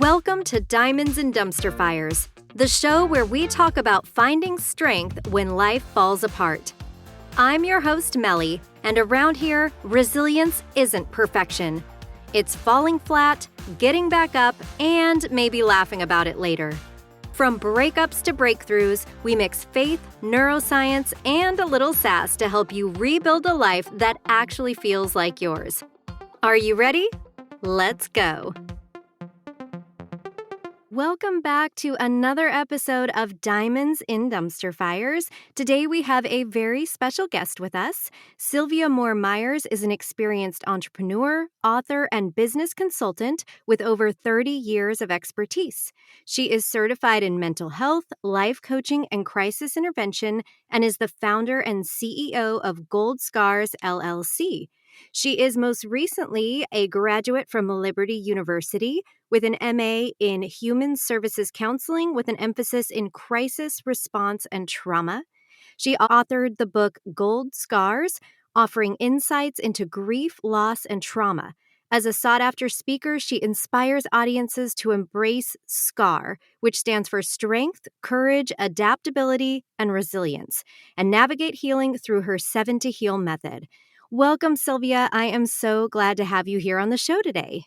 Welcome to Diamonds and Dumpster Fires, the show where we talk about finding strength when life falls apart. I'm your host, Melly, and around here, resilience isn't perfection. It's falling flat, getting back up, and maybe laughing about it later. From breakups to breakthroughs, we mix faith, neuroscience, and a little sass to help you rebuild a life that actually feels like yours. Are you ready? Let's go. Welcome back to another episode of Diamonds in Dumpster Fires. Today we have a very special guest with us. Sylvia Moore Myers is an experienced entrepreneur, author, and business consultant with over 30 years of expertise. She is certified in mental health, life coaching, and crisis intervention, and is the founder and CEO of Goldscars LLC. She is most recently a graduate from Liberty University with an MA in Human Services Counseling with an emphasis in crisis response and trauma. She authored the book Goldscars, offering insights into grief, loss, and trauma. As a sought-after speaker, she inspires audiences to embrace SCAR, which stands for Strength, Courage, Adaptability, and Resilience, and navigate healing through her 7 to Heal method. Welcome, Sylvia. I am so glad to have you here on the show today.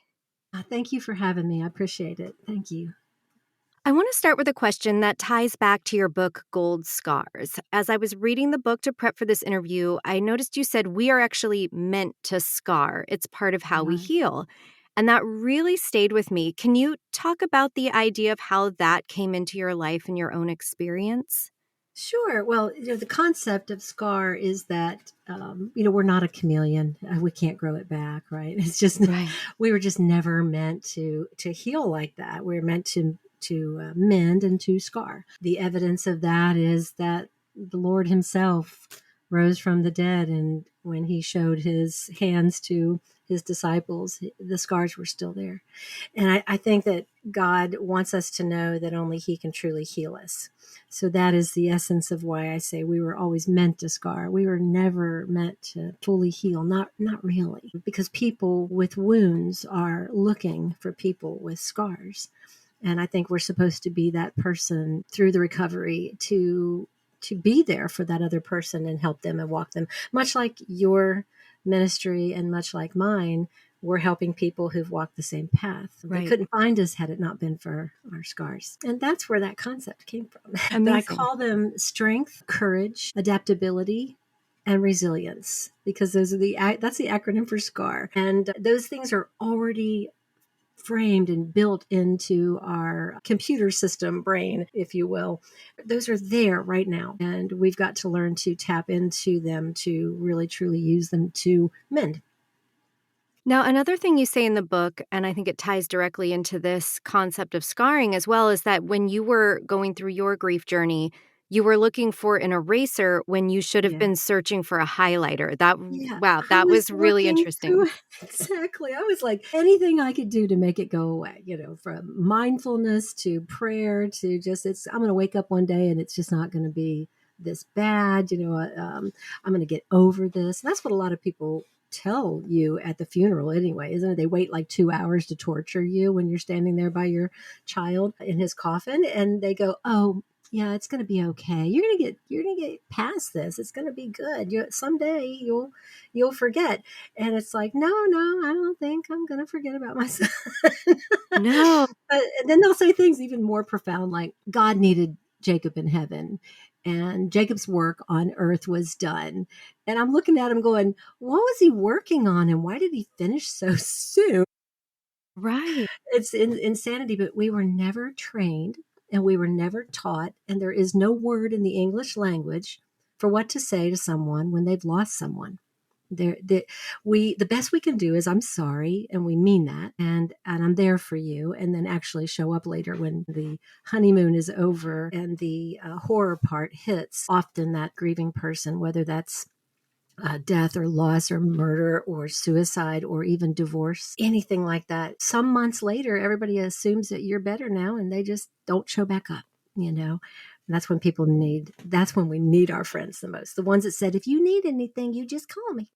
Thank you for having me. I appreciate it. Thank you. I want to start with a question that ties back to your book, Goldscars. As I was reading the book to prep for this interview, I noticed you said we are actually meant to scar. It's part of how we heal. And that really stayed with me. Can you talk about the idea of how that came into your life and your own experience? Sure. Well, the concept of SCAR is that, we're not a chameleon. We can't grow it back, right? It's just, Right. We were just never meant to heal like that. We're meant to mend and to scar. The evidence of that is that the Lord himself rose from the dead. And when he showed his hands to his disciples, the scars were still there. And I think that God wants us to know that only he can truly heal us. So that is the essence of why I say we were always meant to scar. We were never meant to fully heal. Not really. Because people with wounds are looking for people with scars. And I think we're supposed to be that person through the recovery to be there for that other person and help them and walk them. Much like your ministry and much like mine, we're helping people who've walked the same path. Right. They couldn't find us had it not been for our scars. And that's where that concept came from. But I call them strength, courage, adaptability, and resilience, because that's the acronym for SCAR. And those things are already framed and built into our computer system brain, if you will. Those are there right now. And we've got to learn to tap into them to really, truly use them to mend. Now, another thing you say in the book, and I think it ties directly into this concept of scarring as well, is that when you were going through your grief journey, you were looking for an eraser when you should have been searching for a highlighter. That was really interesting. Exactly. I was like, anything I could do to make it go away, from mindfulness to prayer to just, I'm going to wake up one day and it's just not going to be this bad. I'm going to get over this. And that's what a lot of people tell you at the funeral anyway, isn't it? They wait like 2 hours to torture you when you're standing there by your child in his coffin, and they go, "Oh, yeah, it's going to be okay. You're going to get past this. It's going to be good. Someday you'll forget." And it's like, no, I don't think I'm going to forget about my son. No. And then they'll say things even more profound, like God needed Jacob in heaven, and Jacob's work on earth was done. And I'm looking at him going, what was he working on? And why did he finish so soon? Right. It's insanity, but we were never trained and we were never taught. And there is no word in the English language for what to say to someone when they've lost someone. The best we can do is I'm sorry, and we mean that, and I'm there for you, and then actually show up later when the honeymoon is over and the horror part hits. Often that grieving person, whether that's death or loss or murder or suicide or even divorce, anything like that, some months later, everybody assumes that you're better now, and they just don't show back up, And that's when that's when we need our friends the most. The ones that said, if you need anything, you just call me.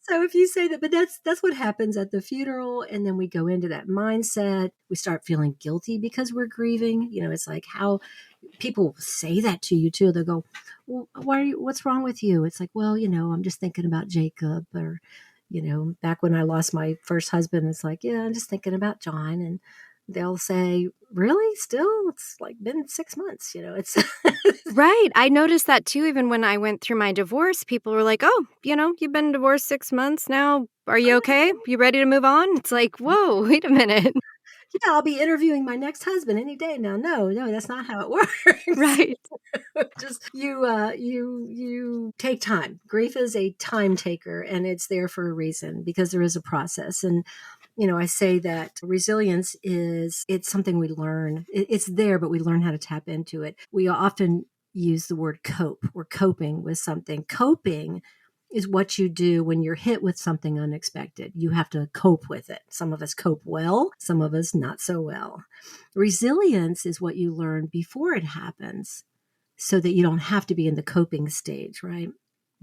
So if you say that, but that's what happens at the funeral, and then we go into that mindset. We start feeling guilty because we're grieving. It's like how people say that to you too. They'll go, "Well, why are you? What's wrong with you?" It's like, "Well, I'm just thinking about Jacob," or, back when I lost my first husband, it's like, "Yeah, I'm just thinking about John," and they'll say, "Really? Still? It's like been 6 months." It's Right. I noticed that too. Even when I went through my divorce, people were like, oh, you've been divorced 6 months now. Are you okay? You ready to move on? It's like, whoa, wait a minute. yeah, I'll be interviewing my next husband any day now. No, no, that's not how it works. Right. Just you take time. Grief is a time taker, and it's there for a reason because there is a process. And I say that resilience it's something we learn. It's there, but we learn how to tap into it. We often use the word cope. We're coping with something. Coping is what you do when you're hit with something unexpected. You have to cope with it. Some of us cope well, some of us not so well. Resilience is what you learn before it happens so that you don't have to be in the coping stage, right?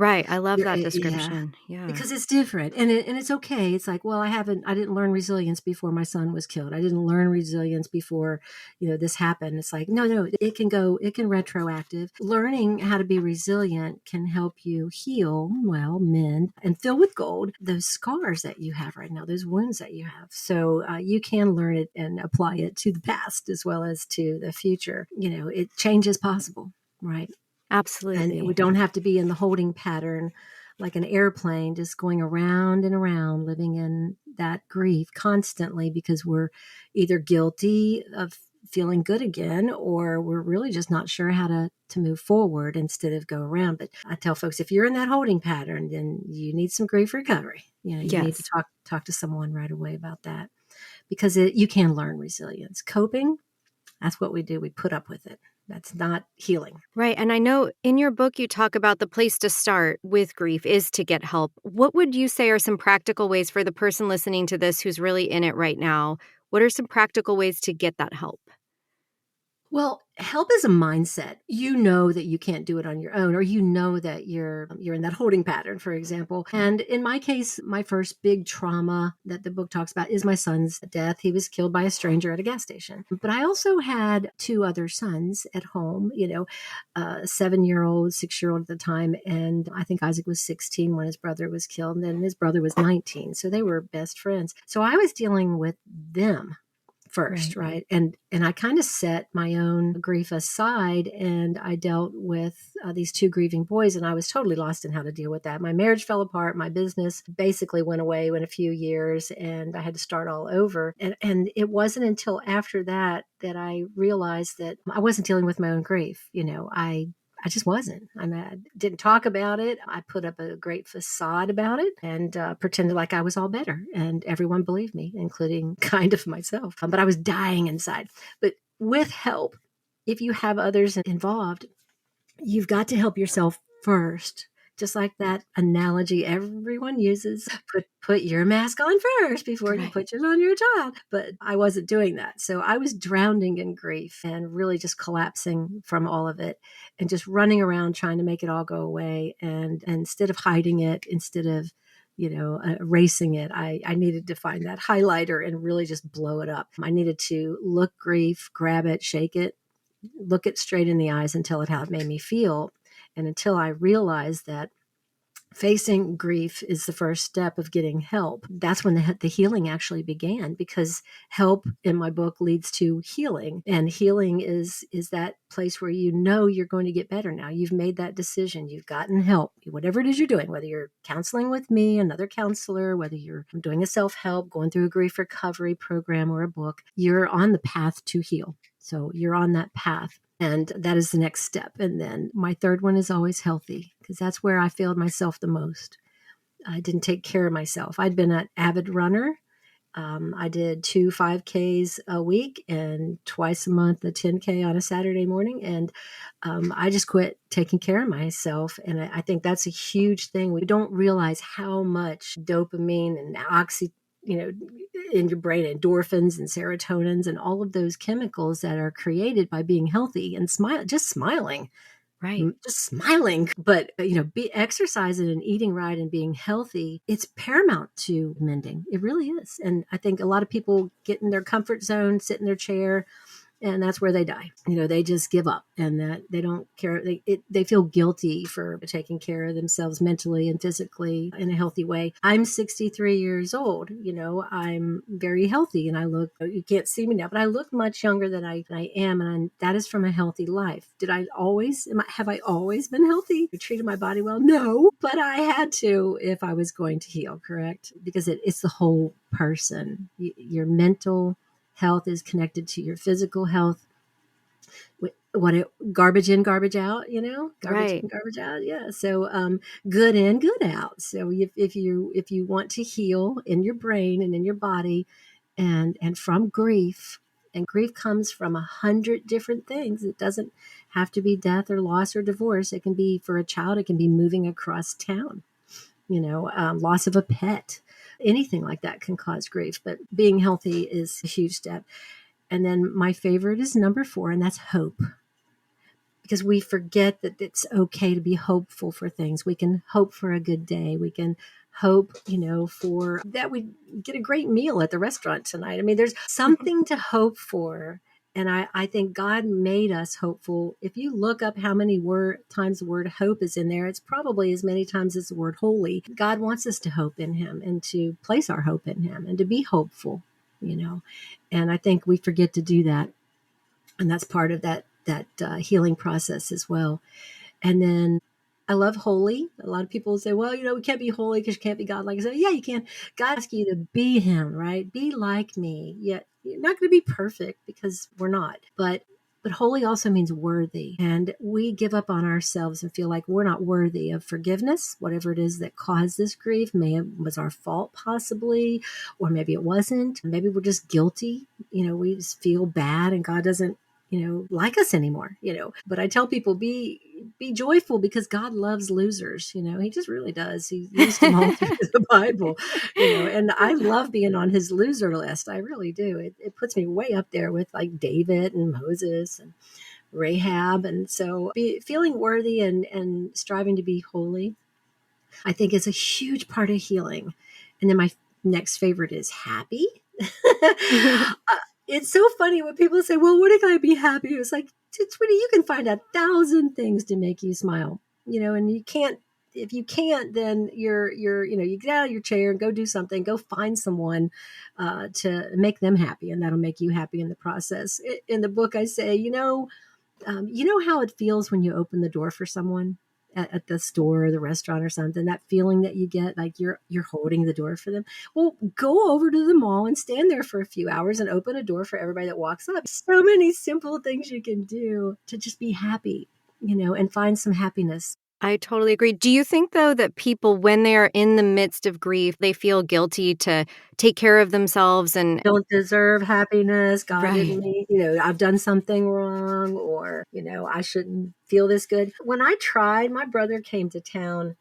Right. I love that Yeah, description. Yeah. because it's different, and it's okay. It's like, well, I didn't learn resilience before my son was killed. I didn't learn resilience before, this happened. It's like, no, it can retroactive. Learning how to be resilient can help you heal, well, mend, and fill with gold those scars that you have right now, those wounds that you have. So you can learn it and apply it to the past as well as to the future. Change is possible, right? And we Absolutely. don't have to be in the holding pattern like an airplane, just going around and around, living in that grief constantly because we're either guilty of feeling good again or we're really just not sure how to move forward instead of go around. But I tell folks, if you're in that holding pattern, then you need some grief recovery. You need to Yes. talk to someone right away about that because you can learn resilience. Coping, that's what we do. We put up with it. That's not healing. Right. And I know in your book, you talk about the place to start with grief is to get help. What would you say are some practical ways for the person listening to this who's really in it right now? What are some practical ways to get that help? Well, help is a mindset. You know that you can't do it on your own, or you know that you're in that holding pattern, for example. And in my case, my first big trauma that the book talks about is my son's death. He was killed by a stranger at a gas station. But I also had two other sons at home, a 7-year-old, 6-year-old at the time, and I think Isaac was 16 when his brother was killed, and then his brother was 19. So they were best friends. So I was dealing with them first, Right. right? And I kind of set my own grief aside, and I dealt with these two grieving boys, and I was totally lost in how to deal with that. My marriage fell apart, my business basically went away in a few years, and I had to start all over. And it wasn't until after that that I realized that I wasn't dealing with my own grief. I just wasn't. I didn't talk about it. I put up a great facade about it and pretended like I was all better. And everyone believed me, including kind of myself. But I was dying inside. But with help, if you have others involved, you've got to help yourself first. Just like that analogy everyone uses, put your mask on first before you Right. put it on your child. But I wasn't doing that. So I was drowning in grief and really just collapsing from all of it and just running around trying to make it all go away. And instead of hiding it, instead of erasing it, I needed to find that highlighter and really just blow it up. I needed to look grief, grab it, shake it, look it straight in the eyes and tell it how it made me feel. And until I realized that facing grief is the first step of getting help, that's when the healing actually began, because help in my book leads to healing. And healing is that place where you're going to get better now. You've made that decision. You've gotten help. Whatever it is you're doing, whether you're counseling with me, another counselor, whether you're doing a self-help, going through a grief recovery program or a book, you're on the path to heal. So you're on that path. And that is the next step. And then my third one is always healthy, because that's where I failed myself the most. I didn't take care of myself. I'd been an avid runner. I did 2 5Ks a week and twice a month a 10K on a Saturday morning. And I just quit taking care of myself. And I think that's a huge thing. We don't realize how much dopamine and in your brain, endorphins and serotonins and all of those chemicals that are created by being healthy and smiling Right. just smiling. But, be exercising and eating right and being healthy, it's paramount to mending. It really is. And I think a lot of people get in their comfort zone, sit in their chair, and that's where they die. They just give up, and that they don't care. They feel guilty for taking care of themselves mentally and physically in a healthy way. I'm 63 years old. I'm very healthy, and you can't see me now, but I look much younger than I am, and that is from a healthy life. Have I always been healthy? I treated my body well? No, but I had to if I was going to heal, correct? Because it's the whole person, your mental health is connected to your physical health. Garbage in, garbage out, garbage Right. in, garbage out. Yeah. So good in, good out. So if you want to heal in your brain and in your body, and from grief, and grief comes from 100 different things. It doesn't have to be death or loss or divorce. It can be, for a child, it can be moving across town, loss of a pet. Anything like that can cause grief, but being healthy is a huge step. And then my favorite is number 4, and that's hope. Because we forget that it's okay to be hopeful for things. We can hope for a good day. We can hope, for that we get a great meal at the restaurant tonight. I mean, there's something to hope for. And I think God made us hopeful. If you look up how many times the word hope is in there, it's probably as many times as the word holy. God wants us to hope in him and to place our hope in him and to be hopeful, and I think we forget to do that. And that's part of that healing process as well. And then I love holy. A lot of people say, well, we can't be holy because you can't be God. Like I said, yeah, you can. God asks you to be him, right? Be like me. Yet you're not going to be perfect because we're not. But holy also means worthy. And we give up on ourselves and feel like we're not worthy of forgiveness, whatever it is that caused this grief. Was our fault possibly, or maybe it wasn't. Maybe we're just guilty. We just feel bad and God doesn't like us anymore, but I tell people, be joyful because God loves losers. He just really does. He used them all through the Bible, and I love being on his loser list. I really do. It puts me way up there with like David and Moses and Rahab. And so feeling worthy and striving to be holy, I think, is a huge part of healing. And then my next favorite is happy. It's so funny when people say, well, what can I be happy? It's like, Sweetie, you can find 1,000 things to make you smile, and you can't, if you can't, then you get out of your chair and go do something, go find someone to make them happy, and that'll make you happy in the process. In the book, I say, how it feels when you open the door for someone at the store or the restaurant or something, that feeling that you get like you're holding the door for them. Well, go over to the mall and stand there for a few hours and open a door for everybody that walks up. So many simple things you can do to just be happy, and find some happiness. I totally agree. Do you think, though, that people, when they are in the midst of grief, they feel guilty to take care of themselves and Don't deserve happiness. God didn't right. mean, I've done something wrong, or, I shouldn't feel this good. When I tried, my brother came to town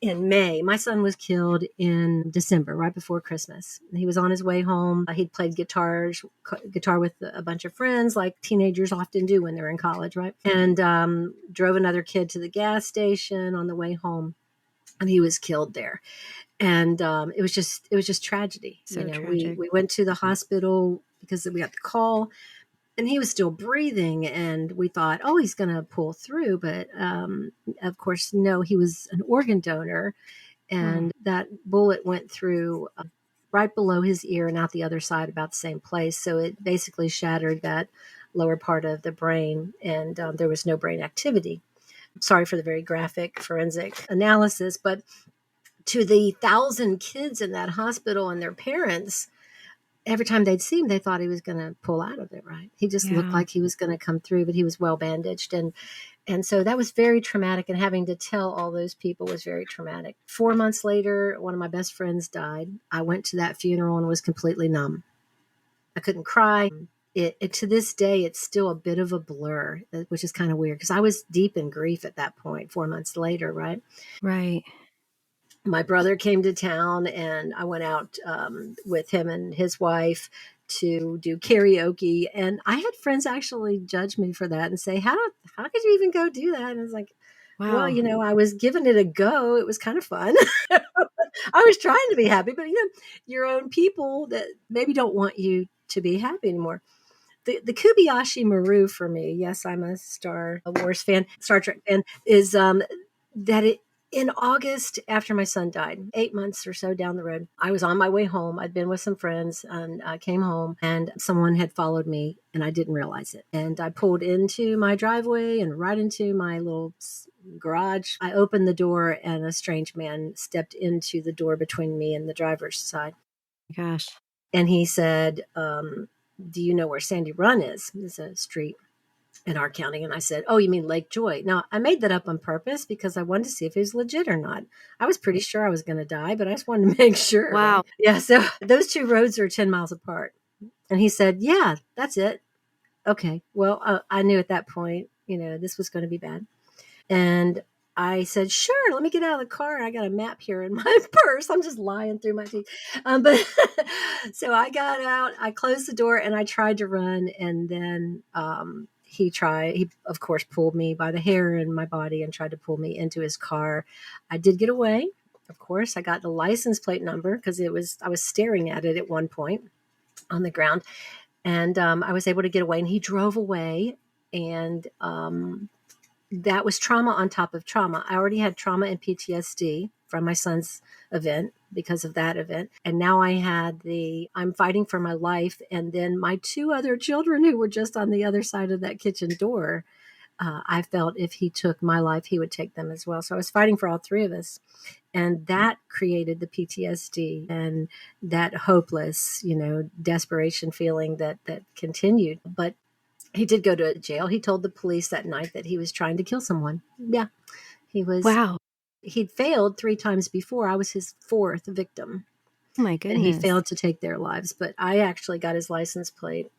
in May. My son was killed in December, right before Christmas. He was on his way home. He'd played guitar with a bunch of friends, like teenagers often do when they're in college, right? And drove another kid to the gas station on the way home, and he was killed there. And it was just tragedy. So We tragic. went to the hospital because we got the call, and he was still breathing, and we thought, oh, he's going to pull through. But of course, no, he was an organ donor, and that bullet went through right below his ear and out the other side, about the same place. So it basically shattered that lower part of the brain, and there was no brain activity. Sorry for the very graphic forensic analysis, but to the 1,000 kids in that hospital and their parents, every time they'd see him, they thought he was going to pull out of it, right? He just looked Yeah. like he was going to come through, but he was well bandaged. And so that was very traumatic. And having to tell all those people was very traumatic. 4 months later, one of my best friends died. I went to that funeral and was completely numb. I couldn't cry. It to this day, it's still a bit of a blur, which is kind of weird because I was deep in grief at that point, 4 months later, right? Right. My brother came to town, and I went out with him and his wife to do karaoke. And I had friends actually judge me for that and say, how could you even go do that? And I was like, well, Wow. I was giving it a go. It was kind of fun. I was trying to be happy, but your own people that maybe don't want you to be happy anymore. The Kobayashi Maru for me, yes, I'm a Star Wars fan, Star Trek fan, is that in August, after my son died, 8 months or so down the road, I was on my way home. I'd been with some friends and I came home and someone had followed me and I didn't realize it. And I pulled into my driveway and right into my little garage. I opened the door and a strange man stepped into the door between me and the driver's side. Gosh. And he said, do you know where Sandy Run is? It's a street in our county. And I said, oh, you mean Lake Joy? Now, I made that up on purpose because I wanted to see if it was legit or not. I was pretty sure I was going to die, but I just wanted to make sure. Wow. Right? Yeah. So those two roads are 10 miles apart. And he said, yeah, that's it. Okay. Well, I knew at that point, this was going to be bad. And I said, sure, let me get out of the car. I got a map here in my purse. I'm just lying through my teeth. But so I got out, I closed the door and I tried to run. And then he of course pulled me by the hair in my body and tried to pull me into his car. I did get away. Of course, I got the license plate number because I was staring at it at one point on the ground. And I was able to get away and he drove away. And that was trauma on top of trauma. I already had trauma and PTSD from my son's event because of that event. And now I'm fighting for my life. And then my two other children who were just on the other side of that kitchen door, I felt if he took my life, he would take them as well. So I was fighting for all three of us. And that created the PTSD and that hopeless, desperation feeling that continued. But he did go to jail. He told the police that night that he was trying to kill someone. Yeah, he was. Wow. He'd failed 3 times before. I was his 4th victim. Oh my And he goodness. failed to take their lives. But I actually got his license plate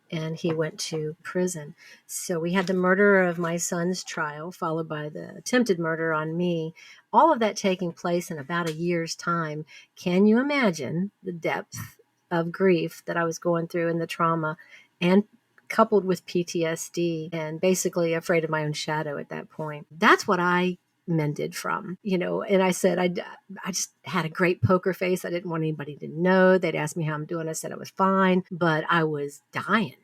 and he went to prison. So we had the murder of my son's trial, followed by the attempted murder on me. All of that taking place in about a year's time. Can you imagine the depth of grief that I was going through and the trauma and coupled with PTSD and basically afraid of my own shadow at that point? That's what I mended from, and I said, I just had a great poker face. I didn't want anybody to know. They'd ask me how I'm doing. I said I was fine, but I was dying,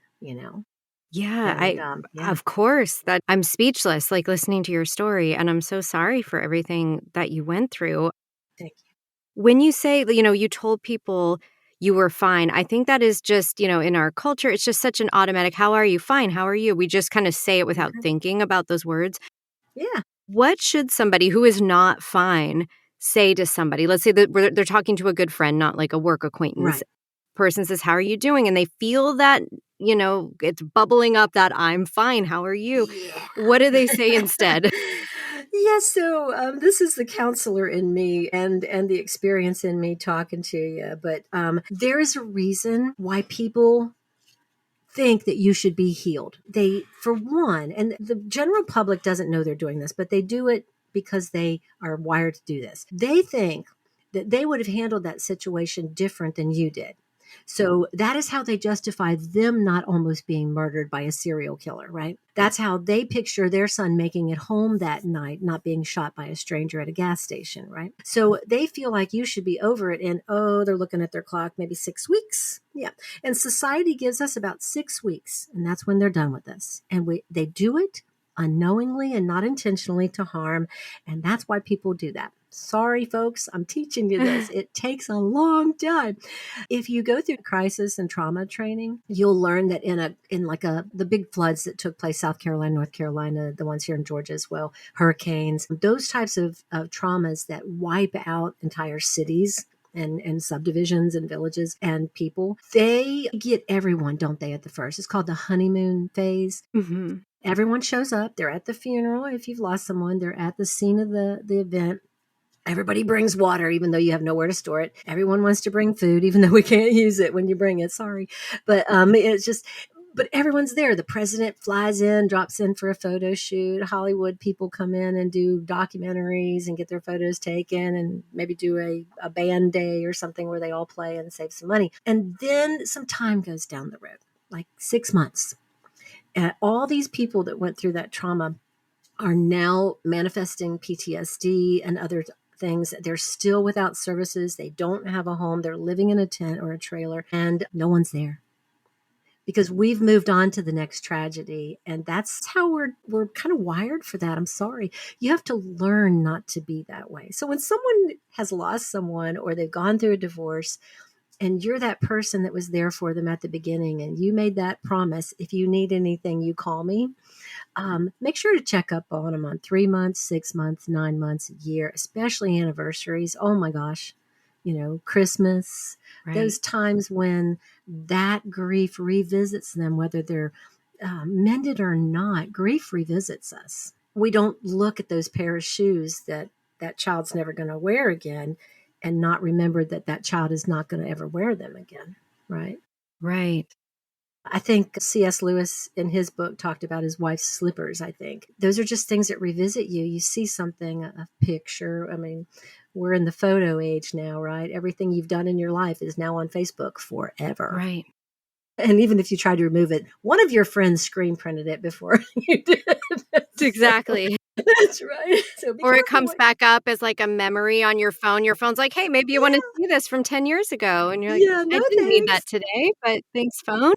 Yeah, and of course, that I'm speechless, like listening to your story, and I'm so sorry for everything that you went through. Thank you. When you say, you told people you were fine, I think that is just, in our culture, it's just such an automatic, how are you? Fine. How are you? We just kind of say it without thinking about those words. Yeah. What should somebody who is not fine say to somebody? Let's say that they're talking to a good friend, not like a work acquaintance. Right. Person says, how are you doing? And they feel that, it's bubbling up that I'm fine. How are you? Yeah. What do they say instead? Yeah, so this is the counselor in me and the experience in me talking to you. But there is a reason why people think that you should be healed. They, for one, and the general public doesn't know they're doing this, but they do it because they are wired to do this. They think that they would have handled that situation different than you did. So that is how they justify them not almost being murdered by a serial killer, right? That's how they picture their son making it home that night, not being shot by a stranger at a gas station, right? So they feel like you should be over it. And they're looking at their clock, maybe 6 weeks. Yeah. And society gives us about 6 weeks, and that's when they're done with us. And they do it unknowingly and not intentionally to harm. And that's why people do that. Sorry, folks, I'm teaching you this. It takes a long time. If you go through crisis and trauma training, you'll learn that in the big floods that took place, South Carolina, North Carolina, the ones here in Georgia as well, hurricanes, those types of traumas that wipe out entire cities and subdivisions and villages and people, they get everyone, don't they, at the first? It's called the honeymoon phase. Mm-hmm. Everyone shows up. They're at the funeral. If you've lost someone, they're at the scene of the event. Everybody brings water, even though you have nowhere to store it. Everyone wants to bring food, even though we can't use it when you bring it. Sorry. But it's just, But everyone's there. The president flies in, drops in for a photo shoot. Hollywood people come in and do documentaries and get their photos taken and maybe do a band day or something where they all play and save some money. And then some time goes down the road, like 6 months. And all these people that went through that trauma are now manifesting PTSD and other things. They're still without services. They don't have a home. They're living in a tent or a trailer, and no one's there because we've moved on to the next tragedy. And that's how we're kind of wired for that. I'm sorry. You have to learn not to be that way. So when someone has lost someone or they've gone through a divorce, and you're that person that was there for them at the beginning, and you made that promise, if you need anything, you call me. Make sure to check up on them on 3 months, 6 months, 9 months, a year, especially anniversaries. Oh my gosh, Christmas, those times when that grief revisits them, whether they're mended or not, grief revisits us. We don't look at those pair of shoes that child's never going to wear again and not remember that child is not going to ever wear them again, right? Right. I think C.S. Lewis in his book talked about his wife's slippers, I think. Those are just things that revisit you. You see something, a picture. I mean, we're in the photo age now, right? Everything you've done in your life is now on Facebook forever. Right. And even if you try to remove it, one of your friends screen printed it before you did. Exactly. That's right. So or it comes back up as like a memory on your phone. Your phone's like, hey, maybe you want to see this from 10 years ago. And you're like, no, I didn't need thanks. that today, but thanks, phone.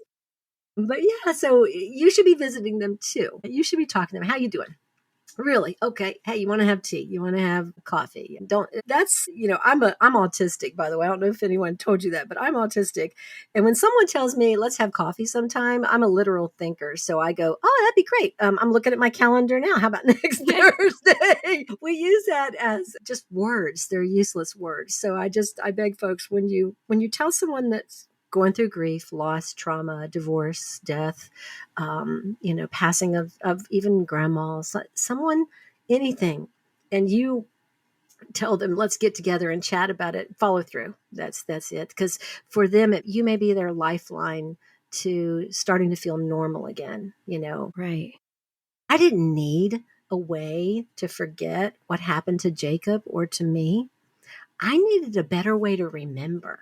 But yeah, so you should be visiting them too. You should be talking to them. How you doing? Really? Okay. Hey, you want to have tea? You want to have coffee? That's, I'm autistic, by the way. I don't know if anyone told you that, but I'm autistic. And when someone tells me, let's have coffee sometime, I'm a literal thinker. So I go, oh, that'd be great. I'm looking at my calendar now. How about next Thursday? We use that as just words. They're useless words. So I beg folks, when you tell someone that's going through grief, loss, trauma, divorce, death, passing of even grandma, someone, anything, and you tell them, let's get together and chat about it, follow through. That's it. Because for them, you may be their lifeline to starting to feel normal again, Right. I didn't need a way to forget what happened to Jacob or to me. I needed a better way to remember.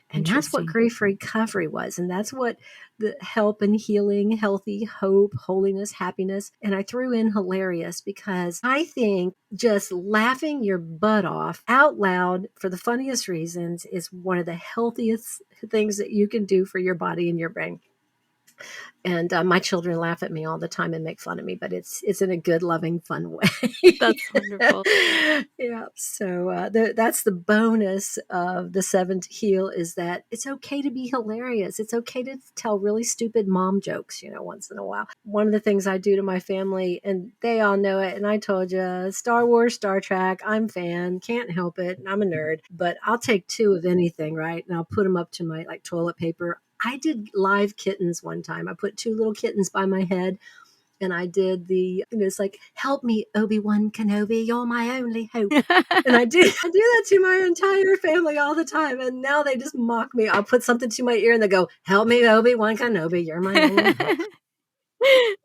And that's what grief recovery was. And that's what the help and healing, healthy, hope, holiness, happiness. And I threw in hilarious because I think just laughing your butt off out loud for the funniest reasons is one of the healthiest things that you can do for your body and your brain. And my children laugh at me all the time and make fun of me, but it's in a good, loving, fun way. That's wonderful. Yeah. So that's the bonus of the 7th heal, is that it's okay to be hilarious. It's okay to tell really stupid mom jokes, once in a while. One of the things I do to my family, and they all know it, and I told you, Star Wars, Star Trek, I'm a fan, can't help it. I'm a nerd, but I'll take 2 of anything, right? And I'll put them up to my toilet paper. I did live kittens one time. I put 2 little kittens by my head, and I did it's like, help me, Obi-Wan Kenobi, you're my only hope. And I do that to my entire family all the time. And now they just mock me. I'll put something to my ear and they go, help me, Obi-Wan Kenobi, you're my only hope.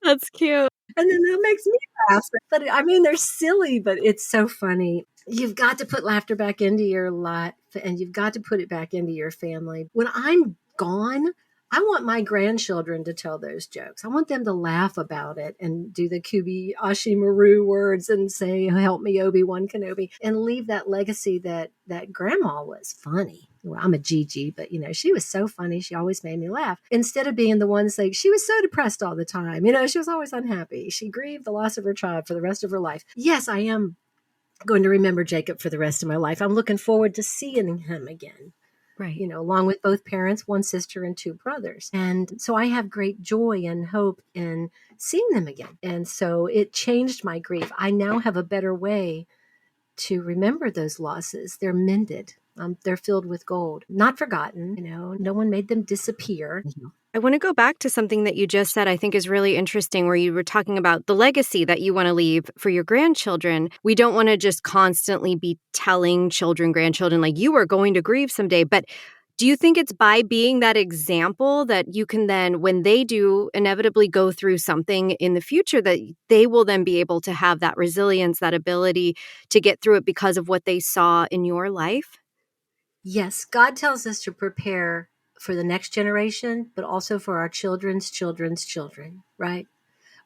That's cute. And then that makes me laugh. But I mean, they're silly, but it's so funny. You've got to put laughter back into your life, and you've got to put it back into your family. When I'm gone, I want my grandchildren to tell those jokes. I want them to laugh about it and do the Kubi Ashimaru words and say, help me, Obi-Wan Kenobi, and leave that legacy that grandma was funny. Well, I'm a Gigi, but she was so funny. She always made me laugh. Instead of being the one saying she was so depressed all the time. She was always unhappy. She grieved the loss of her child for the rest of her life. Yes, I am going to remember Jacob for the rest of my life. I'm looking forward to seeing him again. Right. Along with both parents, 1 sister and 2 brothers. And so I have great joy and hope in seeing them again. And so it changed my grief. I now have a better way to remember those losses. They're mended. They're filled with gold, not forgotten. No one made them disappear. I want to go back to something that you just said I think is really interesting, where you were talking about the legacy that you want to leave for your grandchildren. We don't want to just constantly be telling children, grandchildren, like, you are going to grieve someday. But Do you think it's by being that example that you can then, when they do inevitably go through something in the future, that they will then be able to have that resilience, that ability to get through it because of what they saw in your life? Yes, God tells us to prepare for the next generation, but also for our children's children's children, right?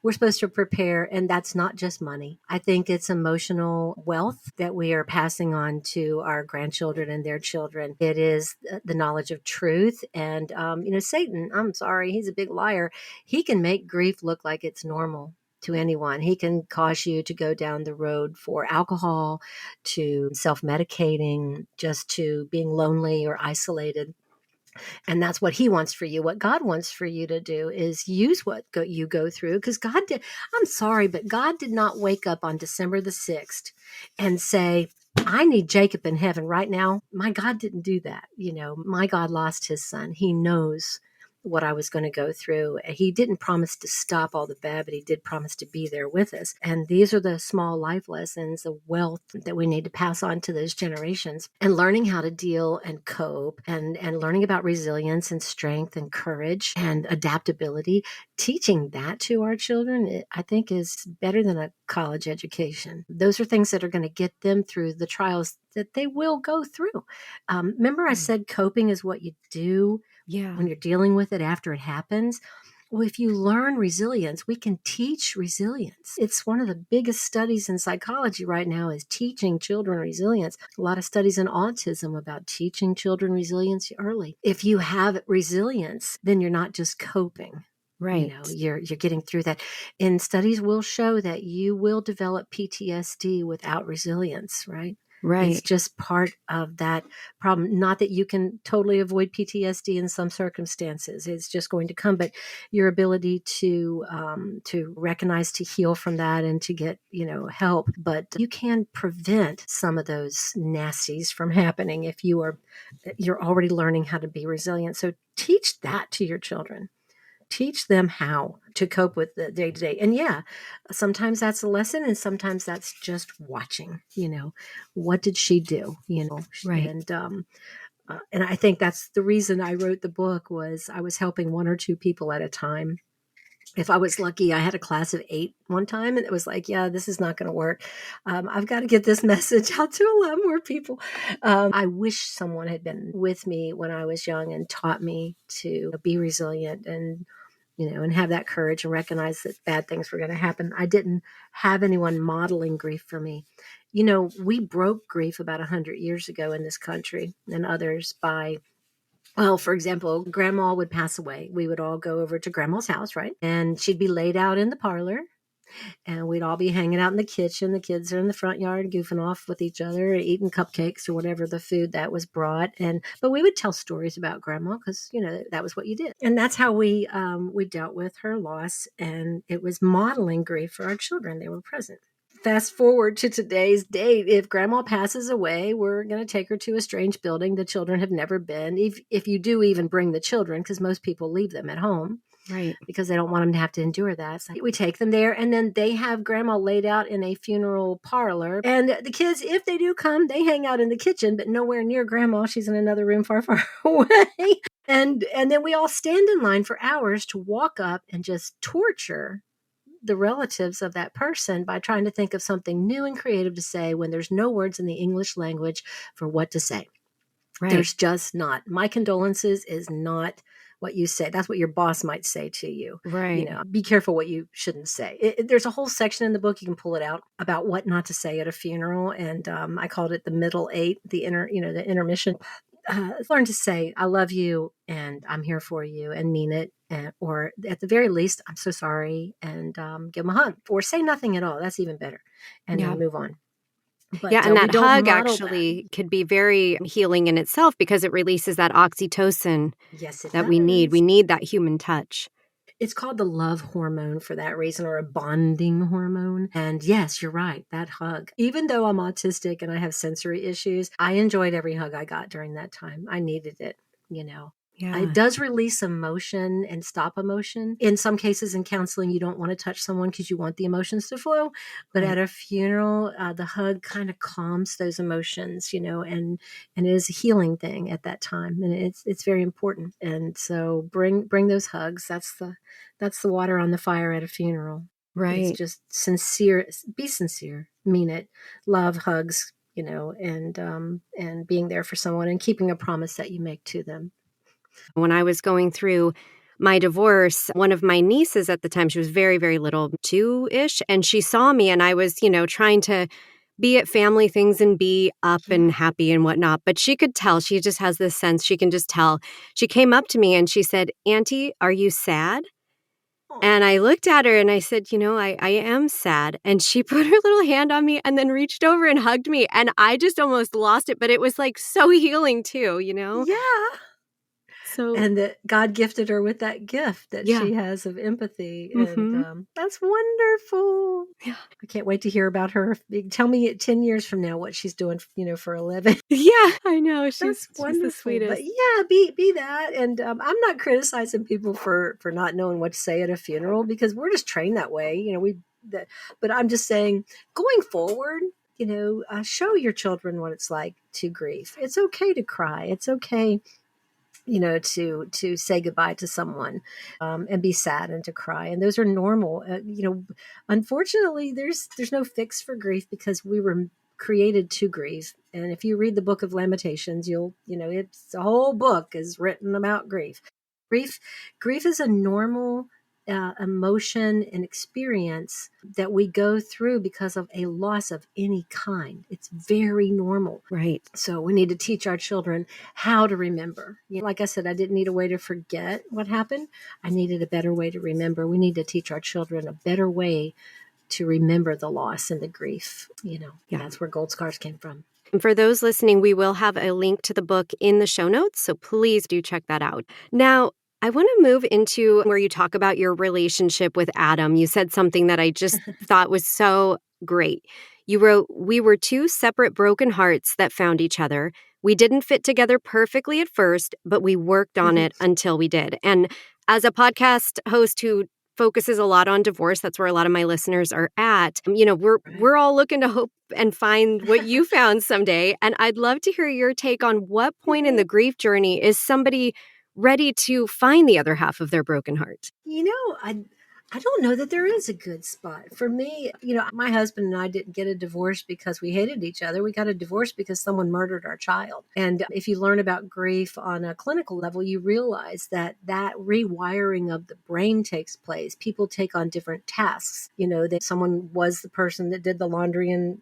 We're supposed to prepare, and that's not just money. I think it's emotional wealth that we are passing on to our grandchildren and their children. It is the knowledge of truth. And, Satan, I'm sorry, he's a big liar. He can make grief look like it's normal to anyone. He can cause you to go down the road for alcohol, to self medicating, just to being lonely or isolated. And that's what he wants for you. What God wants for you to do is use what you go through, because God did. I'm sorry, but God did not wake up on December the 6th and say, I need Jacob in heaven right now. My God didn't do that. My God lost his son. He knows what I was going to go through. He didn't promise to stop all the bad, but he did promise to be there with us. And these are the small life lessons, the wealth that we need to pass on to those generations, and learning how to deal and cope, and learning about resilience and strength and courage and adaptability. Teaching that to our children, I think, is better than a college education. Those are things that are going to get them through the trials that they will go through. Remember, I said coping is what you do when you're dealing with it after it happens. Well, if you learn resilience, we can teach resilience. It's one of the biggest studies in psychology right now, is teaching children resilience. A lot of studies in autism about teaching children resilience early. If you have resilience, then you're not just coping. Right. You're getting through that. And studies will show that you will develop PTSD without resilience, right? It's Right. just part of that problem. Not that you can totally avoid PTSD in some circumstances. It's just going to come, but your ability to recognize, to heal from that, and to get help. But you can prevent some of those nasties from happening if you're already learning how to be resilient. So teach that to your children. Teach them how to cope with the day to day. And yeah, sometimes that's a lesson, and sometimes that's just watching, what did she do, Right. and I think that's the reason I wrote the book, was I was helping one or two people at a time. If I was lucky, I had a class of 8 one time, and it was like, yeah, this is not going to work. I've got to get this message out to a lot more people. I wish someone had been with me when I was young and taught me to be resilient, and have that courage and recognize that bad things were going to happen. I didn't have anyone modeling grief for me. We broke grief about 100 years ago in this country and others by, well, for example, grandma would pass away. We would all go over to grandma's house, right? And she'd be laid out in the parlor, and we'd all be hanging out in the kitchen. The kids are in the front yard goofing off with each other, eating cupcakes or whatever the food that was brought. But we would tell stories about grandma, because that was what you did, and that's how we dealt with her loss. And it was modeling grief for our children. They were present. Fast forward to today's date. If grandma passes away, we're going to take her to a strange building the children have never been. If you do even bring the children, because most people leave them at home. Right. Because they don't want them to have to endure that. So we take them there, and then they have grandma laid out in a funeral parlor. And the kids, if they do come, they hang out in the kitchen, but nowhere near grandma. She's in another room far, far away. And then we all stand in line for hours to walk up and just torture the relatives of that person by trying to think of something new and creative to say when there's no words in the English language for what to say. Right. There's just not. My condolences is not what you say. That's what your boss might say to you. Right. Be careful what you shouldn't say. There's a whole section in the book, you can pull it out, about what not to say at a funeral. And I called it the middle 8, the intermission. Learn to say, I love you and I'm here for you, and mean it. Or at the very least, I'm so sorry, and give them a hug, or say nothing at all. That's even better. And Yeah. then move on. But Yeah, and we that don't hug model actually could be very healing in itself, because it releases that oxytocin Yes, it that we need. does. We need that human touch. It's called the love hormone for that reason, or a bonding hormone. And yes, you're right, that hug. Even though I'm autistic and I have sensory issues, I enjoyed every hug I got during that time. I needed it. It does release emotion and stop emotion. In some cases in counseling, you don't want to touch someone because you want the emotions to flow. But at a funeral, the hug kind of calms those emotions, and it is a healing thing at that time. And it's very important. And so bring those hugs. That's the water on the fire at a funeral. It's Right. just sincere. Be sincere. Mean it. Love, hugs, and being there for someone and keeping a promise that you make to them. When I was going through my divorce, one of my nieces at the time, she was very, very little, 2-ish, and she saw me and I was, trying to be at family things and be up and happy and whatnot. But she could tell, she just has this sense, she can just tell. She came up to me and she said, "Auntie, are you sad?" And I looked at her and I said, I am sad. And she put her little hand on me and then reached over and hugged me. And I just almost lost it. But it was like so healing too, Yeah. So, And that God gifted her with that gift that yeah. she has of empathy. Mm-hmm. And that's wonderful. Yeah. I can't wait to hear about her. Tell me 10 years from now what she's doing, for a living. Yeah, I know. That's She's the wonderful. But sweetest. yeah, be that. And I'm not criticizing people for not knowing what to say at a funeral because we're just trained that way. But I'm just saying, going forward, show your children what it's like to grieve. It's okay to cry. It's okay, to say goodbye to someone, and be sad and to cry, and those are normal. Unfortunately, there's no fix for grief because we were created to grieve. And if you read the Book of Lamentations, it's a whole book is written about grief. Grief is a normal emotion and experience that we go through because of a loss of any kind. It's very normal. Right. So we need to teach our children how to remember. Like I said, I didn't need a way to forget what happened. I needed a better way to remember. We need to teach our children a better way to remember the loss and the grief. That's where Goldscars came from. And for those listening, we will have a link to the book in the show notes, so please do check that out. Now, I want to move into where you talk about your relationship with Adam. You said something that I just thought was so great. You wrote, "We were two separate broken hearts that found each other. We didn't fit together perfectly at first, but we worked on it until we did." And as a podcast host who focuses a lot on divorce, that's where a lot of my listeners are at. We're all looking to hope and find what you found someday. And I'd love to hear your take on what point in the grief journey is somebody ready to find the other half of their broken heart. I don't know that there is a good spot. For me, my husband and I didn't get a divorce because we hated each other. We got a divorce because someone murdered our child. And if you learn about grief on a clinical level, you realize that rewiring of the brain takes place. People take on different tasks, that someone was the person that did the laundry and,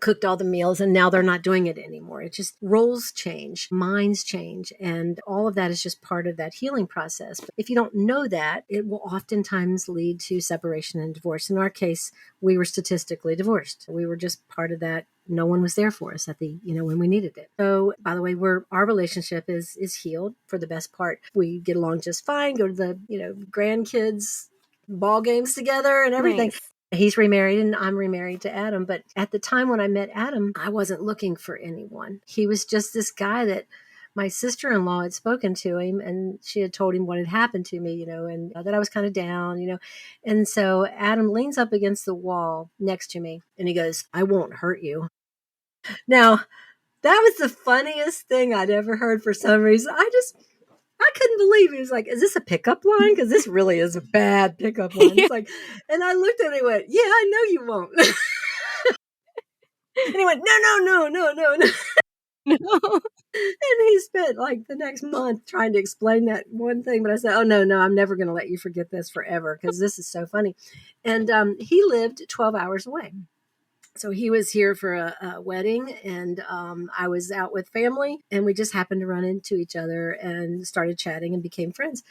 cooked all the meals, and now they're not doing it anymore. It just roles change, minds change, and all of that is just part of that healing process. But if you don't know that, it will oftentimes lead to separation and divorce. In our case, we were statistically divorced. We were just part of that. No one was there for us at the, when we needed it. So, by the way, our relationship is healed for the best part. We get along just fine, go to the, grandkids ball games together and everything. Nice. He's remarried and I'm remarried to Adam. But at the time when I met Adam, I wasn't looking for anyone. He was just this guy that my sister-in-law had spoken to him, and she had told him what had happened to me, and that I was kind of down. And so Adam leans up against the wall next to me and he goes, "I won't hurt you." Now, that was the funniest thing I'd ever heard for some reason. I couldn't believe it. He was like, "Is this a pickup line? Because this really is a bad pickup line." It's like, and I looked at him and went, "Yeah, I know you won't." And he went, "No." No. And he spent like the next month trying to explain that one thing. But I said, "Oh, no, I'm never going to let you forget this forever because this is so funny." And he lived 12 hours away. So he was here for a wedding, and I was out with family, and we just happened to run into each other and started chatting and became friends.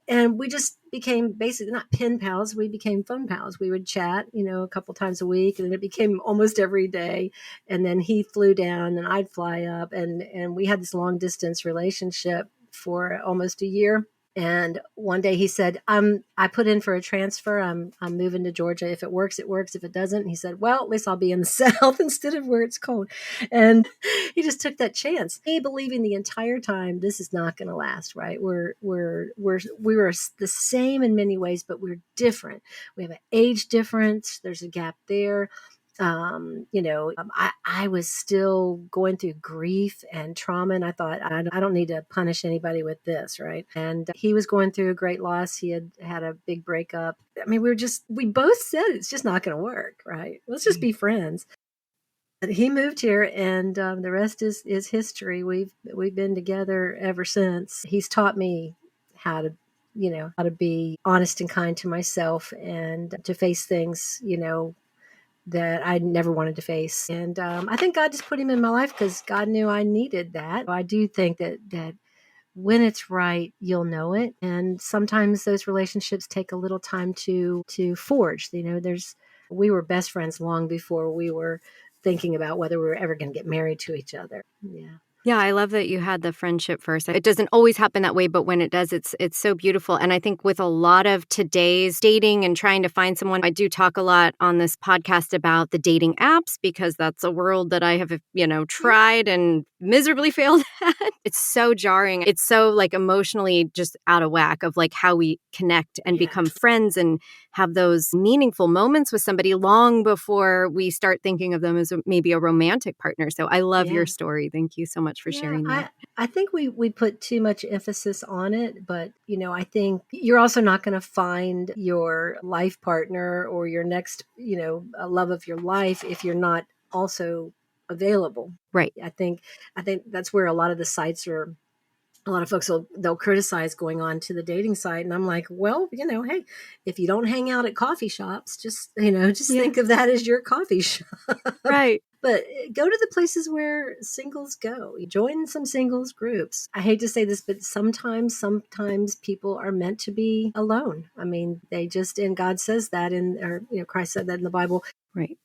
And we just became basically not pen pals. We became phone pals. We would chat, a couple times a week, and it became almost every day. And then he flew down and I'd fly up, and we had this long distance relationship for almost a year. And one day he said, I put in for a transfer. I'm moving to Georgia. If it works, it works. If it doesn't, he said, well, at least I'll be in the South instead of where it's cold. And he just took that chance. Me believing the entire time this is not going to last, right? We were the same in many ways, but we're different. We have an age difference. There's a gap there. I was still going through grief and trauma, and I thought, I don't need to punish anybody with this, right? And he was going through a great loss. He had a big breakup. I mean, we both said it's just not going to work, right? Let's just be friends. But he moved here, and the rest is history. We've been together ever since. He's taught me how to how to be honest and kind to myself and to face things, that I never wanted to face. And I think God just put him in my life because God knew I needed that. I do think that when it's right, you'll know it. And sometimes those relationships take a little time to forge. We were best friends long before we were thinking about whether we were ever going to get married to each other. Yeah. Yeah, I love that you had the friendship first. It doesn't always happen that way, but when it does, it's so beautiful. And I think with a lot of today's dating and trying to find someone, I do talk a lot on this podcast about the dating apps because that's a world that I have, tried and miserably failed at. It's so jarring. It's so like emotionally just out of whack of like how we connect and become friends and have those meaningful moments with somebody long before we start thinking of them as maybe a romantic partner. So I love your story. Thank you so much for sharing that. I think we put too much emphasis on it, but I think you're also not going to find your life partner or your next, love of your life if you're not also available. Right. I think that's where a lot of the sites are. A lot of folks they'll criticize going on to the dating site, and I'm like, well, hey, if you don't hang out at coffee shops, just think of that as your coffee shop. Right. But go to the places where singles go. Join some singles groups. I hate to say this, but sometimes people are meant to be alone. I mean, and God says that Christ said that in the Bible. Right.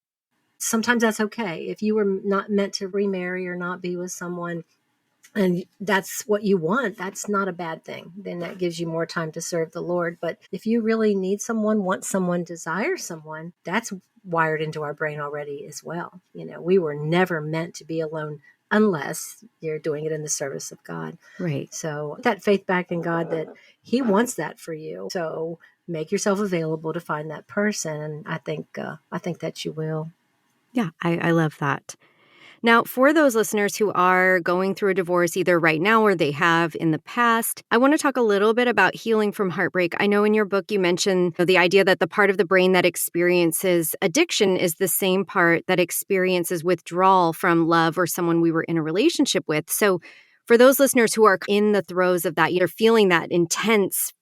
Sometimes that's okay. If you were not meant to remarry or not be with someone, and that's what you want, that's not a bad thing. Then that gives you more time to serve the Lord. But if you really need someone, want someone, desire someone, that's wired into our brain already as well. We were never meant to be alone unless you're doing it in the service of God. Right. So that faith back in God that he wants that for you. So make yourself available to find that person. And I think that you will. Yeah, I love that. Now, for those listeners who are going through a divorce either right now or they have in the past, I want to talk a little bit about healing from heartbreak. I know in your book you mentioned the idea that the part of the brain that experiences addiction is the same part that experiences withdrawal from love or someone we were in a relationship with. So for those listeners who are in the throes of that, you're feeling that intense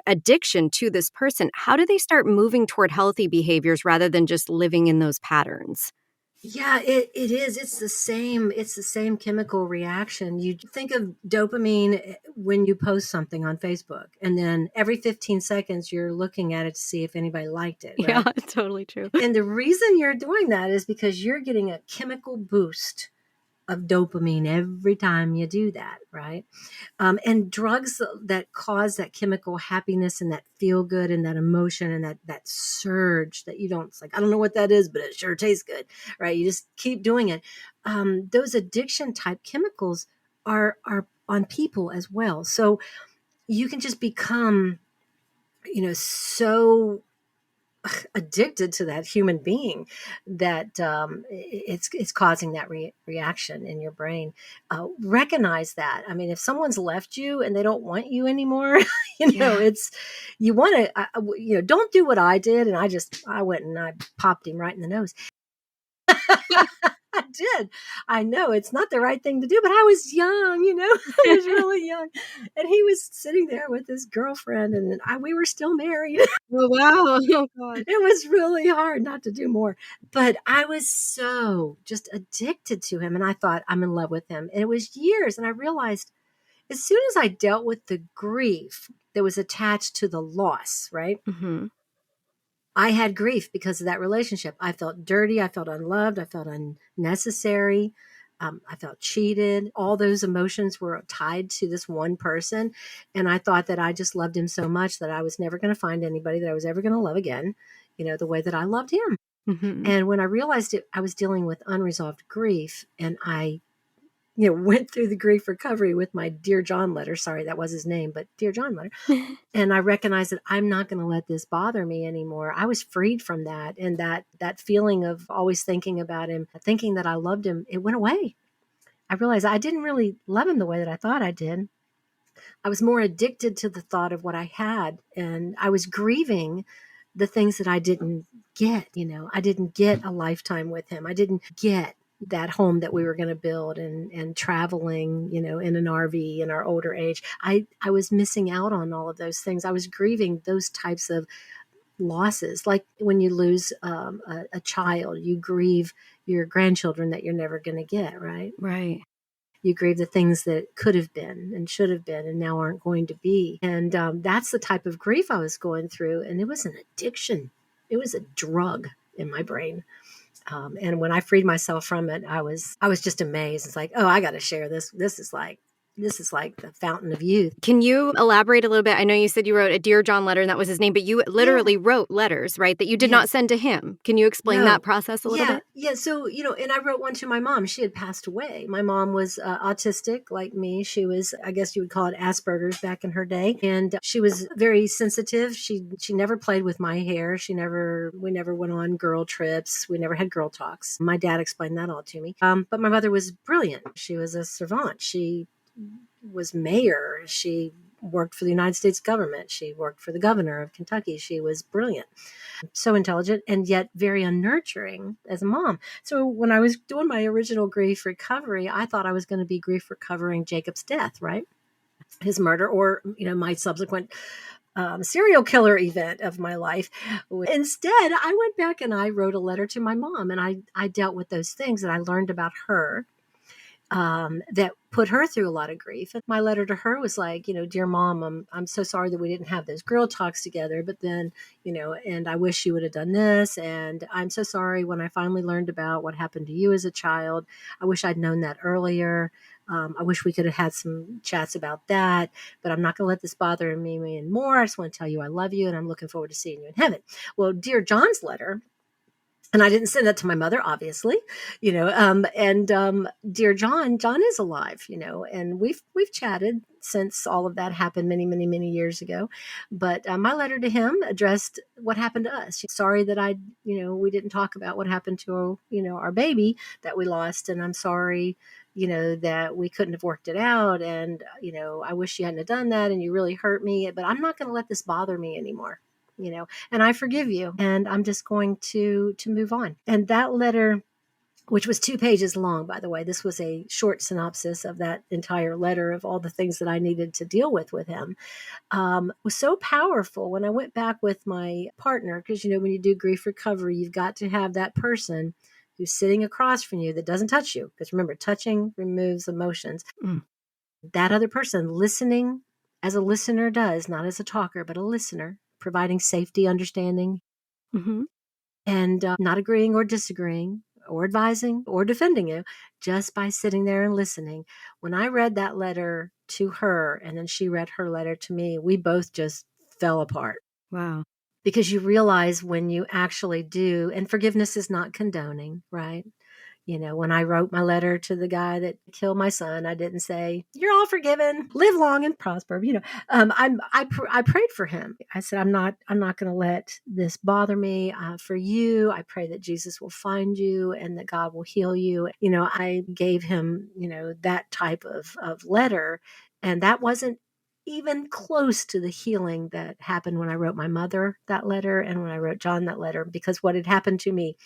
addiction to this person, how do they start moving toward healthy behaviors rather than just living in those patterns? Yeah, it is. It's the same chemical reaction. You think of dopamine when you post something on Facebook, and then every 15 seconds you're looking at it to see if anybody liked it. Right? Yeah, totally true. And the reason you're doing that is because you're getting a chemical boost of dopamine every time you do that, right? And drugs that cause that chemical happiness and that feel good and that emotion and that surge that it's like, I don't know what that is, but it sure tastes good, right? You just keep doing it. Those addiction type chemicals are on people as well. So you can just become, so addicted to that human being that it's causing that reaction in your brain. Recognize that. I mean, if someone's left you and they don't want you anymore, it's you want to don't do what I did, and I went and I popped him right in the nose. I did. I know it's not the right thing to do, but I was young, I was really young. And he was sitting there with his girlfriend, and we were still married. Oh, wow. Oh, God. It was really hard not to do more. But I was so just addicted to him, and I thought, I'm in love with him. And it was years, and I realized as soon as I dealt with the grief that was attached to the loss, right? Mm-hmm. I had grief because of that relationship. I felt dirty. I felt unloved. I felt unnecessary. I felt cheated. All those emotions were tied to this one person. And I thought that I just loved him so much that I was never going to find anybody that I was ever going to love again, the way that I loved him. Mm-hmm. And when I realized it, I was dealing with unresolved grief, and I went through the grief recovery with my Dear John letter. Sorry, that was his name, but Dear John letter. And I recognized that I'm not going to let this bother me anymore. I was freed from that. And that feeling of always thinking about him, thinking that I loved him, it went away. I realized I didn't really love him the way that I thought I did. I was more addicted to the thought of what I had. And I was grieving the things that I didn't get. I didn't get a lifetime with him. I didn't get that home that we were going to build and traveling, in an RV in our older age. I was missing out on all of those things. I was grieving those types of losses. Like when you lose a child, you grieve your grandchildren that you're never going to get, right? Right. You grieve the things that could have been and should have been and now aren't going to be. And that's the type of grief I was going through. And it was an addiction. It was a drug in my brain. And when I freed myself from it, I was just amazed. It's like, oh, I got to share this. This is like the fountain of youth. Can you elaborate a little bit? I know you said you wrote a Dear John letter and that was his name, but you literally wrote letters, right? That you did not send to him. Can you explain that process a little bit? Yeah. So, and I wrote one to my mom. She had passed away. My mom was autistic like me. She was, I guess you would call it Asperger's back in her day. And she was very sensitive. She never played with my hair. We never went on girl trips. We never had girl talks. My dad explained that all to me. But my mother was brilliant. She was a savant. She was mayor. She worked for the United States government. She worked for the governor of Kentucky. She was brilliant, so intelligent, and yet very unnurturing as a mom. So when I was doing my original grief recovery, I thought I was going to be grief recovering Jacob's death, right? His murder, or, my subsequent serial killer event of my life. Instead, I went back and I wrote a letter to my mom, and I dealt with those things that I learned about her. That put her through a lot of grief. And my letter to her was like, dear mom, I'm so sorry that we didn't have those girl talks together, but then, and I wish you would have done this. And I'm so sorry when I finally learned about what happened to you as a child. I wish I'd known that earlier. I wish we could have had some chats about that, but I'm not going to let this bother me anymore. I just want to tell you I love you and I'm looking forward to seeing you in heaven. Well, Dear John's letter, and I didn't send that to my mother, obviously, Dear John is alive, and we've chatted since all of that happened many, many, many years ago. But my letter to him addressed what happened to us. Sorry that we didn't talk about what happened to, our baby that we lost. And I'm sorry, that we couldn't have worked it out. And, I wish you hadn't have done that. And you really hurt me, but I'm not going to let this bother me anymore. And I forgive you, and I'm just going to move on. And that letter, which was 2 pages long, by the way, this was a short synopsis of that entire letter of all the things that I needed to deal with him, was so powerful. When I went back with my partner, because, when you do grief recovery, you've got to have that person who's sitting across from you that doesn't touch you. Because remember, touching removes emotions. That other person listening, as a listener does, not as a talker, but a listener, providing safety, understanding, and not agreeing or disagreeing or advising or defending you, just by sitting there and listening. When I read that letter to her and then she read her letter to me, we both just fell apart. Wow. Because you realize when you actually do, and forgiveness is not condoning, right? When I wrote my letter to the guy that killed my son, I didn't say, "You're all forgiven, live long and prosper." I prayed for him. I said, I'm not going to let this bother me. For you, I pray that Jesus will find you and that God will heal you. I gave him, that type of letter, and that wasn't even close to the healing that happened when I wrote my mother that letter and when I wrote John that letter, because what had happened to me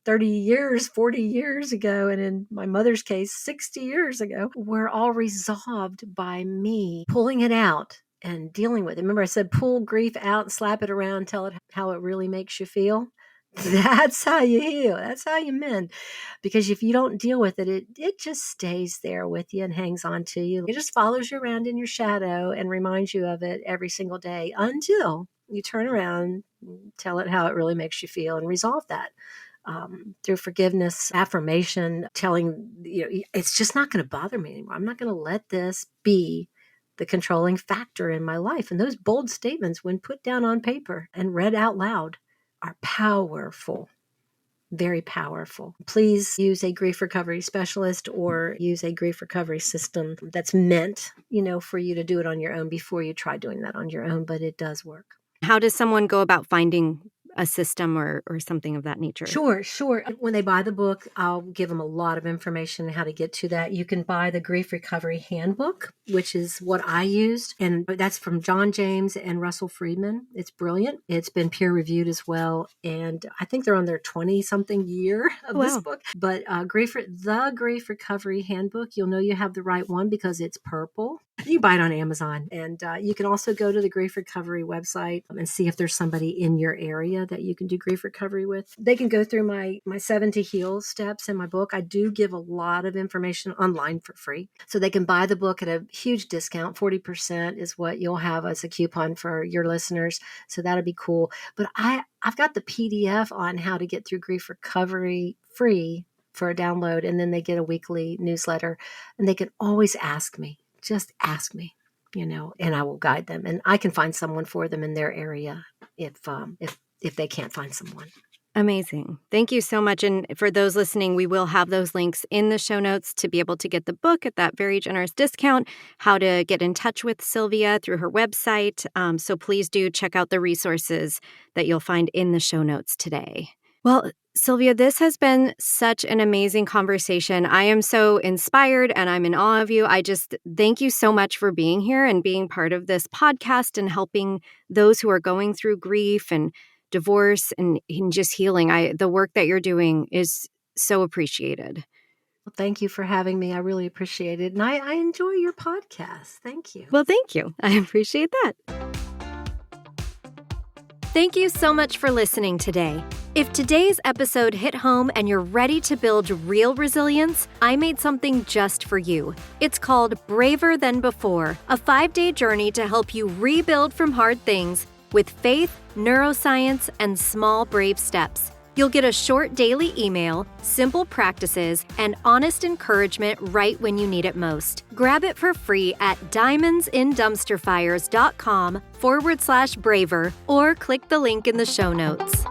30 years, 40 years ago, and in my mother's case, 60 years ago, were all resolved by me pulling it out and dealing with it. Remember I said, pull grief out and slap it around, tell it how it really makes you feel. That's how you heal. That's how you mend. Because if you don't deal with it, it just stays there with you and hangs on to you. It just follows you around in your shadow and reminds you of it every single day until you turn around, tell it how it really makes you feel, and resolve that. through forgiveness, affirmation, telling, it's just not going to bother me anymore. I'm not going to let this be the controlling factor in my life. And those bold statements, when put down on paper and read out loud, are powerful. Very powerful. Please use a grief recovery specialist or use a grief recovery system that's meant, for you to do it on your own before you try doing that on your own, but it does work. How does someone go about finding a system or something of that nature? Sure. When they buy the book, I'll give them a lot of information on how to get to that. You can buy the Grief Recovery Handbook, which is what I used. And that's from John James and Russell Friedman. It's brilliant. It's been peer reviewed as well. And I think they're on their 20-something year of this book. But the Grief Recovery Handbook, you'll know you have the right one because it's purple. You can buy it on Amazon. And you can also go to the Grief Recovery website and see if there's somebody in your area that you can do grief recovery with. They can go through my 7 to Heal steps in my book. I do give a lot of information online for free. So they can buy the book at a huge discount. 40% is what you'll have as a coupon for your listeners. So that'll be cool. But I've got the PDF on how to get through grief recovery free for a download. And then they get a weekly newsletter. And they can always ask me. Just ask me, and I will guide them. And I can find someone for them in their area if they can't find someone. Amazing. Thank you so much. And for those listening, we will have those links in the show notes to be able to get the book at that very generous discount, how to get in touch with Sylvia through her website. So please do check out the resources that you'll find in the show notes today. Well, Sylvia, this has been such an amazing conversation. I am so inspired and I'm in awe of you. I just thank you so much for being here and being part of this podcast and helping those who are going through grief and divorce and just healing. The work that you're doing is so appreciated. Well, thank you for having me. I really appreciate it. And I enjoy your podcast. Thank you. Well, thank you. I appreciate that. Thank you so much for listening today. If today's episode hit home and you're ready to build real resilience, I made something just for you. It's called Braver Than Before, a 5-day journey to help you rebuild from hard things with faith, neuroscience, and small, brave steps. You'll get a short daily email, simple practices, and honest encouragement right when you need it most. Grab it for free at diamondsindumpsterfires.com/braver or click the link in the show notes.